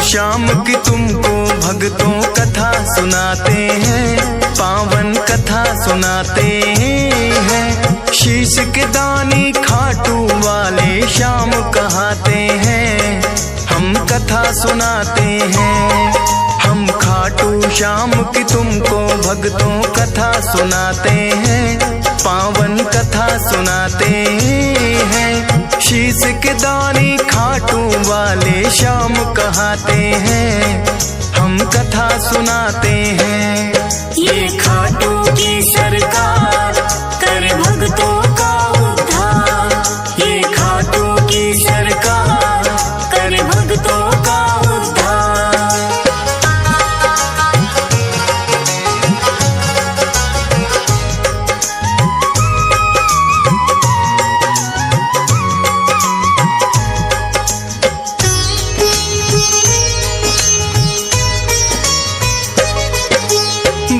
श्याम की तुमको भक्तों कथा सुनाते हैं, पावन कथा सुनाते हैं। शीश के दानी खाटू वाले श्याम कहाते हैं, हम कथा सुनाते हैं। हम खाटू श्याम की तुमको भक्तों कथा सुनाते हैं, पावन कथा सुनाते हैं। शीश के दानी खाटू वाले श्याम कहाते हैं, हम कथा सुनाते हैं। ये खाटू की सरकार कर भक्तों का उद्धार, ये खाटू की सरकार कर भक्तों का उद्धार।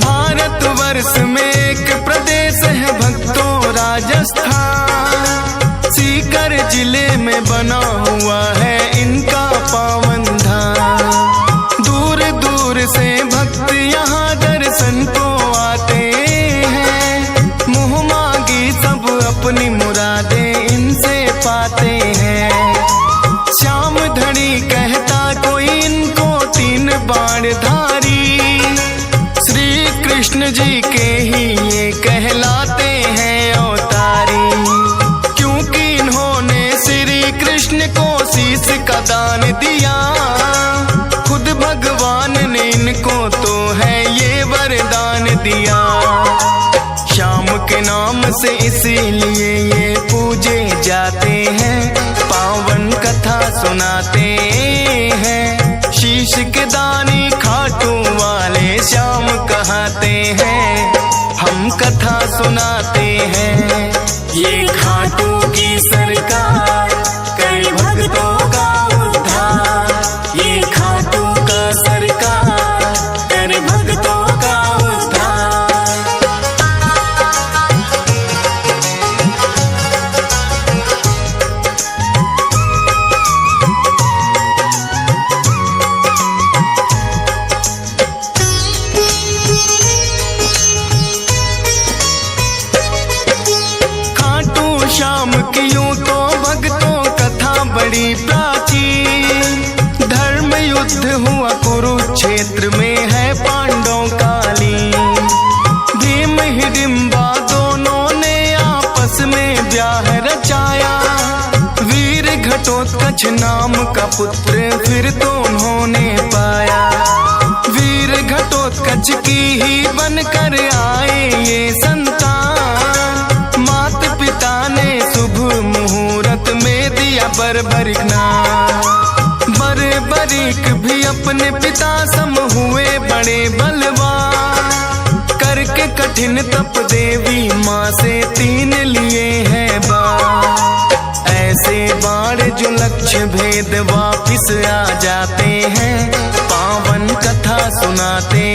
भारतवर्ष में एक प्रदेश है भक्तों राजस्थान, सीकर जिले में बना हुआ है इनका पावन धाम। दूर दूर से भक्त यहाँ दर्शन को आते हैं, मुँह मांगी सब अपनी मुरादें इनसे पाते हैं। श्याम धनी कहता कोई इनको तीन बाण धारी, कृष्ण जी के ही ये कहलाते हैं अवतारी। क्योंकि इन्होंने श्री कृष्ण को शीश का दान दिया, खुद भगवान ने इनको तो है ये वरदान दिया। श्याम के नाम से इसीलिए ये पूजे जाते हैं, पावन कथा सुनाते हैं। शीश के दानी खाटू वाले श्याम कहाते हैं, हम कथा सुनाते हैं। ये खाटू की सरकार कर भक्तों का उद्धार, ये खाटू का सरकार कर भक्तों का उद्धार। श्याम की यूं तो भक्तों कथा बड़ी प्राचीन, धर्म युद्ध हुआ कुरुक्षेत्र में है पांडवों कालीन। भीम हिडिंबा दोनों ने आपस में ब्याह रचाया, वीर घटोत्कच नाम का पुत्र फिर तो उन्होंने पाया। वीर घटोत्कच की ही बनकर आए ये संतान, मात पिता ने शुभ मुहूर्त में दिया बर्बरिक नाम। बर्बरिक भी अपने पिता सम हुए बड़े बलवान, करके कठिन तप देवी माँ से तीन लिए हैं बाण। ऐसे बाण जो लक्ष्य भेद वापिस आ जाते हैं, पावन कथा सुनाते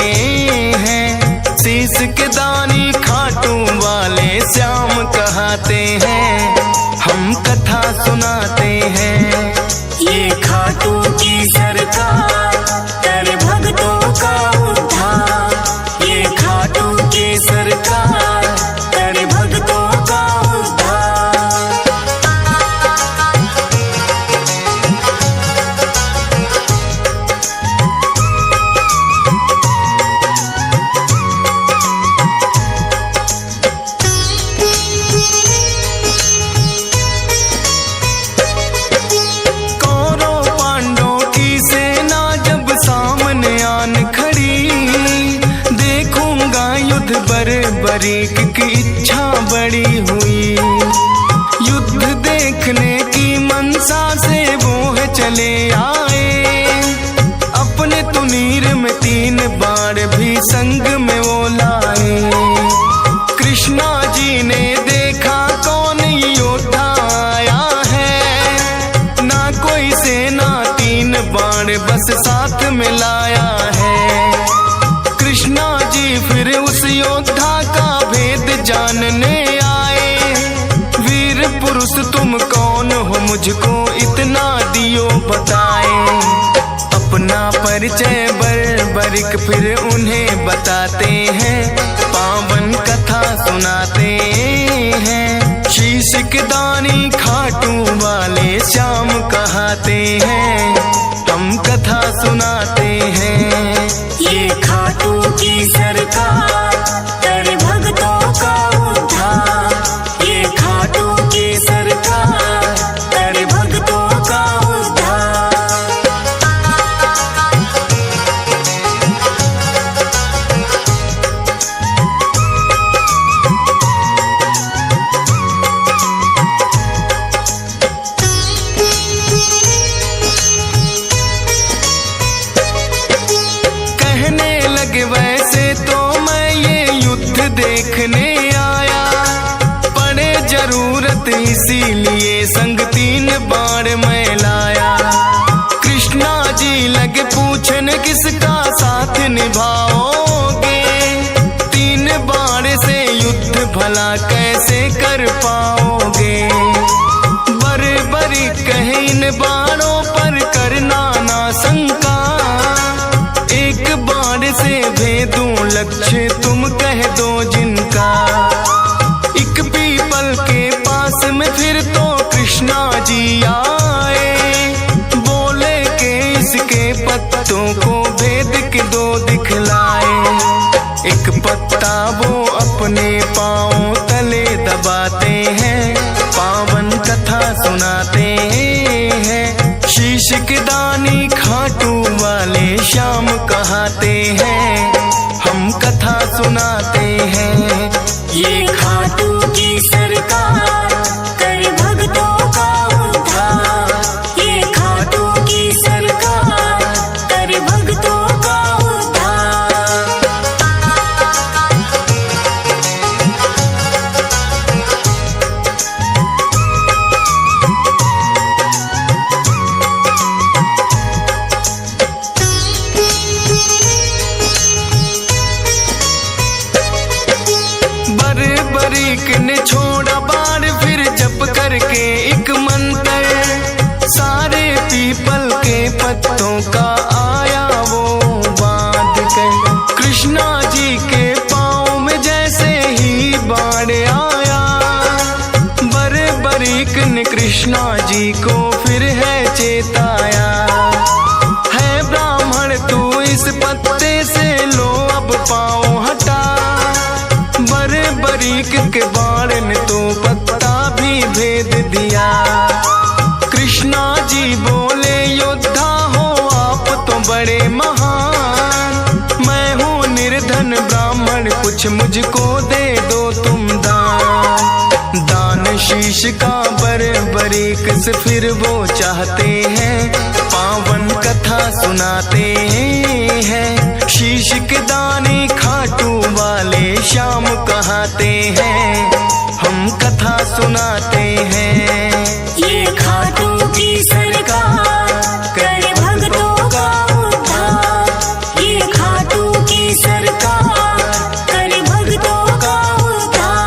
हैं। शीश के दानी खाटू वाले श्याम कहाते हैं, हम कथा सुनाते हैं। ये खाटू की सरकार कर भक्तों का उद्धार, ये खाटू की सरकार कर भक्तों का उद्धार। बर्बरिक की इच्छा बड़ी हुई, युद्ध देखने की मनसा से वो है चले आए। अपने तुनीर में तीन बाण भी संग में वो लाए। कृष्णा जी ने देखा कौन योद्धा आया है, ना कोई सेना तीन बाण बस साथ में लाया है। कृष्णा जी फिर उस योद्धा का भेद जानने आए। वीर पुरुष तुम कौन हो, मुझको इतना दियो बताए। अपना परिचय बर्बरिक फिर उन्हें बताते हैं, पावन कथा सुनाते हैं। शीश के दानी खाटू वाले श्याम कहाते हैं, हम कथा सुनाते हैं। ये खाटू की सरकार कर भक्तों का उद्धार, ये खाटू की सरकार कर भक्तों का उद्धार। वैसे तो मैं ये युद्ध देखने आया, पड़े जरूरत इसीलिए संग 3 बाण मैं लाया। कृष्णा जी लगे पूछने किसका साथ निभाओगे, 3 बाण से युद्ध भला कैसे कर पाओगे। बर्बरी कहे इन बाणों पर करना ना शंका, एक बाण से भेदूं लक्ष्य तुम कह दो जिनका। एक पीपल के पास में फिर तो कृष्णा जी आए, बोले के इसके पत्तों को भेद के 2 दिखलाए। एक पत्ता वो अपने पांव तले दबाते हैं, पावन कथा सुनाते हैं। शीश के दानी खाटू वाले श्याम कहाते हैं, हम कथा सुनाते हैं। ये खाटू की सरकार कर भक्तों का उद्धार, ये खाटू की सरकार कर भक्तों का उद्धार। बर्बरिक ने छोड़ा बाण फिर जप करके एक मंत्र, सारे पीपल के पत्तों का आया वो बांध कर। कृष्णा जी के पाँव में जैसे ही बाण आया, बर्बरिक ने कृष्णा जी को फिर है चेताया। है ब्राह्मण तू इस पत्ते से लो अब पाँव हटा, बर्बरिक के बाण ने तो पत्ता भी भेद दिया। कृष्णा जी बोले योद्धा हो आप तो बड़े महान, मैं हूँ निर्धन ब्राह्मण कुछ मुझको दे दो तुम दान। दान शीश का बर्बरिक से फिर वो चाहते हैं, पावन कथा सुनाते हैं। शीश के दानी खाटू वाले श्याम कहाते हैं, हम कथा सुनाते हैं। ये खाटू की सरकार कर भक्तों का उद्धार, ये खाटू की सरकार कर भक्तों का उद्धार।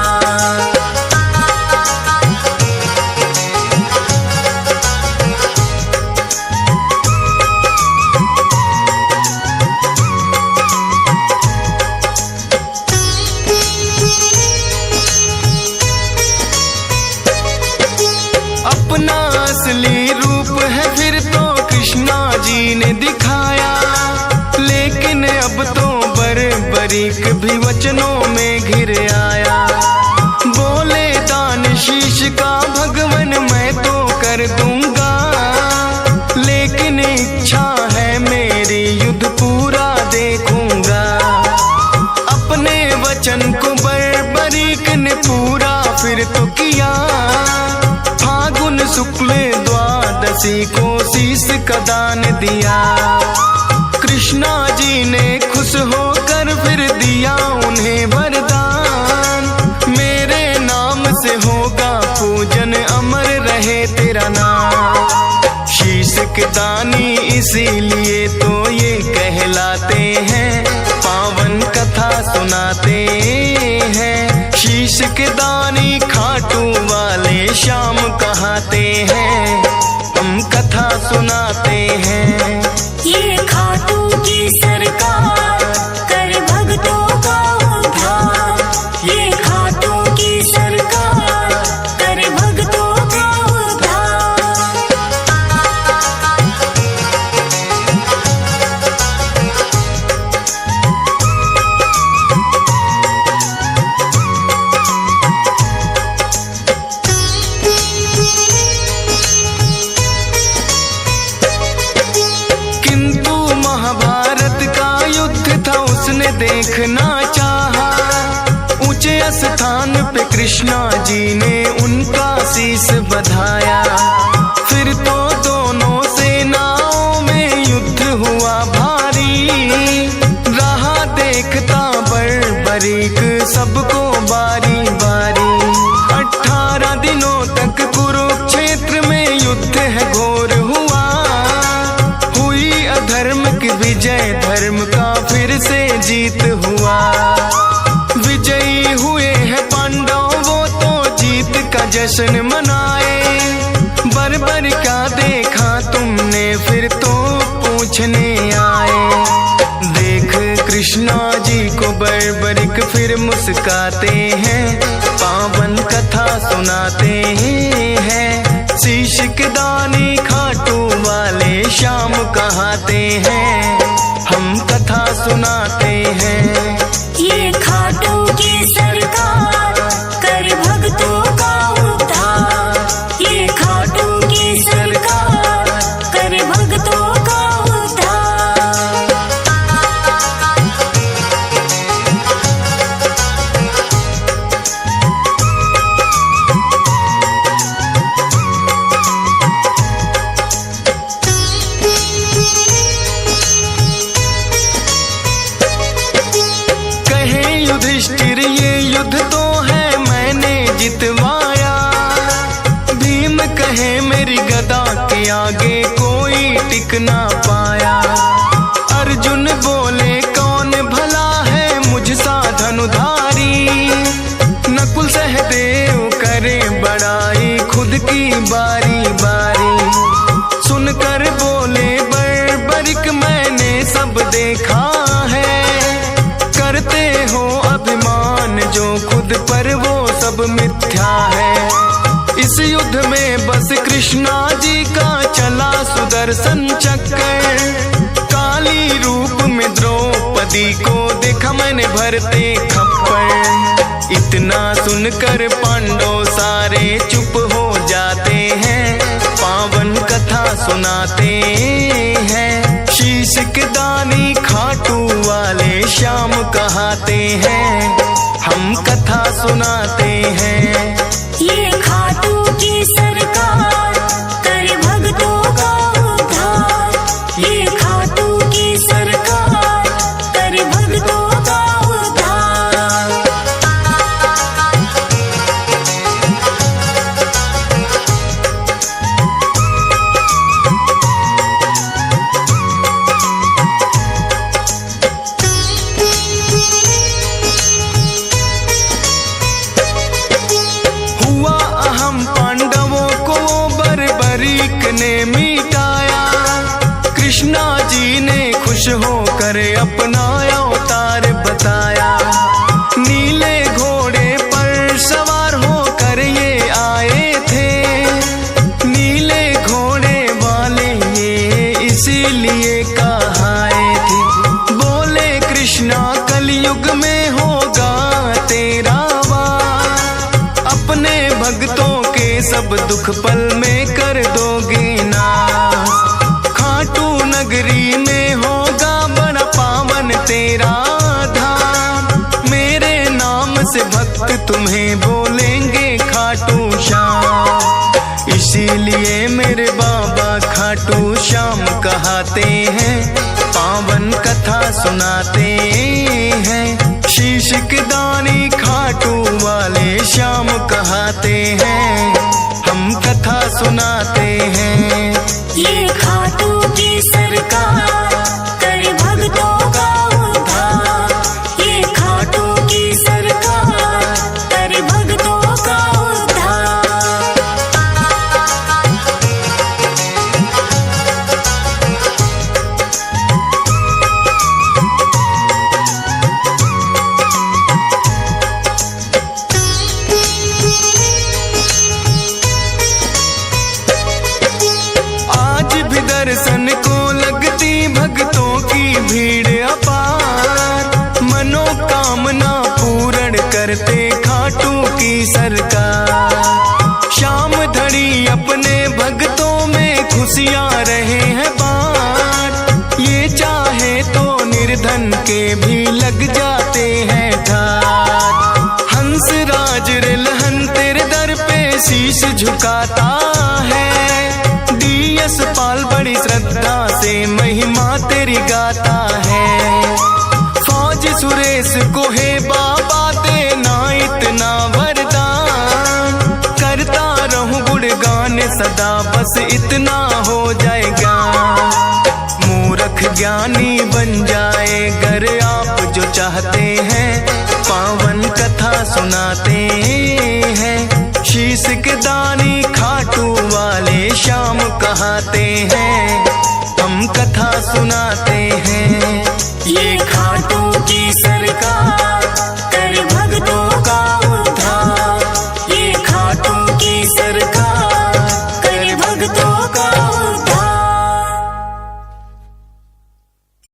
अपना असली रूप है फिर तो कृष्णा जी ने दिखाया, लेकिन अब तो बर्बरिक भी वचनों में घिर आया। बोले दान शीश का भगवन मैं तो कर दूंगा, लेकिन इच्छा है मेरी युद्ध पूरा देखूंगा। अपने वचन को बर्बरिक ने पूरा फिर तो किया, शुक्ल द्वादशी को शीश का दान दिया। कृष्णा जी ने खुश होकर फिर दिया उन्हें वरदान, मेरे नाम से होगा पूजन अमर रहे तेरा नाम। शीश के दानी इसीलिए तो ये कहलाते हैं, पावन कथा सुनाते हैं। शीश के दानी खाटू वाले श्याम कहाते हैं, हम कथा सुनाते हैं। ये खाटू सबने देखना चाहा। ऊंचे स्थान पे कृष्णा जी ने उनका शीश बधाया। फिर तो दोनों सेनाओं में युद्ध हुआ भारी। रहा देखता बर्बरीक सबको बारी बारी। 18 दिनों तक कुरुक्षेत्र में युद्ध है घोर हुआ। हुई अधर्म की विजय, धर्म का फिर से जीत हुआ। विजयी हुए हैं पांडव, वो तो जीत का जश्न मनाए। बर्बर क्या देखा तुमने, फिर तो पूछने आए। देख कृष्णा जी को बर्बरिक फिर मुस्काते हैं। पावन कथा सुनाते हैं। शीश के दानी खाटू वाले श्याम कहाते हैं। हम कथा सुनाते हैं। ये खाटू की सरकार कर भक्तों का उद्धार। ये खाटू की सरकार कर भक्तों का उद्धार। युधिष्ठिर ये युद्ध तो है मैंने जितवाया। भीम कहे मेरी गदा के आगे कोई टिक ना पाया। अर्जुन बोले कौन भला है मुझसा धनुधारी। नकुल सहदेव करे बड़ाई खुद की बारी बारी। सुनकर बोले बर्बरिक मैंने सब देखा है। करते हो अभिमान जो खुद पर वो सब मिथ्या है। इस युद्ध में बस कृष्णा जी का चला सुदर्शन चक्कर। काली रूप में द्रौपदी को देखा मैंने भरते खप्पड़। इतना सुनकर पांडव सारे चुप हो जाते हैं। पावन कथा सुनाते हैं। शीश के दानी खाटू वाले श्याम कहाते हैं। हम कथा सुनाते हैं। ये खाटू की सरकार कर भक्तों का उद्धार। ये खाटू की सरकार कर भक्तों का उद्धार। ने मिटाया। कृष्णा जी ने खुश होकर अपना अवतार बताया। नीले घोड़े पर सवार होकर ये आए थे। नीले घोड़े वाले ये इसीलिए कहाए थे। बोले कृष्णा कलयुग में होगा तेरा वार। अपने भक्तों के सब दुख पल में कर दोगे नाश। खाटू नगरी में होगा बड़ा पावन तेरा धाम। मेरे नाम से भक्त तुम्हें बोलेंगे खाटू श्याम। इसीलिए मेरे बाबा खाटू श्याम कहाते हैं। पावन कथा सुनाते हैं। शीश के दानी खाटू वाले श्याम कहाते हैं। हम कथा सुनाते हैं। ये खाटू की सरकार कर भक्तों का उद्धार। ये खाटू की सरकार कर भक्तों का उद्धार। दर्शन को लगती भक्तों की भीड़ अपार। मनोकामना पूर्ण करते खाटू की सरकार। शाम धड़ी अपने भक्तों में खुशियाँ रहे हैं बाँट। ये चाहे तो निर्धन के भी लग जाते हैं ठाठ। हंस राज रिलहन तेरे दर पे शीश झुकाता है। डीएस पाल बड़ी श्रद्धा से महिमा तेरी गाता है। फौज सुरेश को है बाबा देना इतना वरदान। करता रहूं गुणगान सदा बस इतना हो जाएगा। मूर्ख ज्ञानी बन जाए गर आप जो चाहते हैं। पावन कथा सुनाते हैं। शीश के दानी खाटू वाले श्याम कहाते हैं। हम कथा सुनाते हैं। ये खाटू की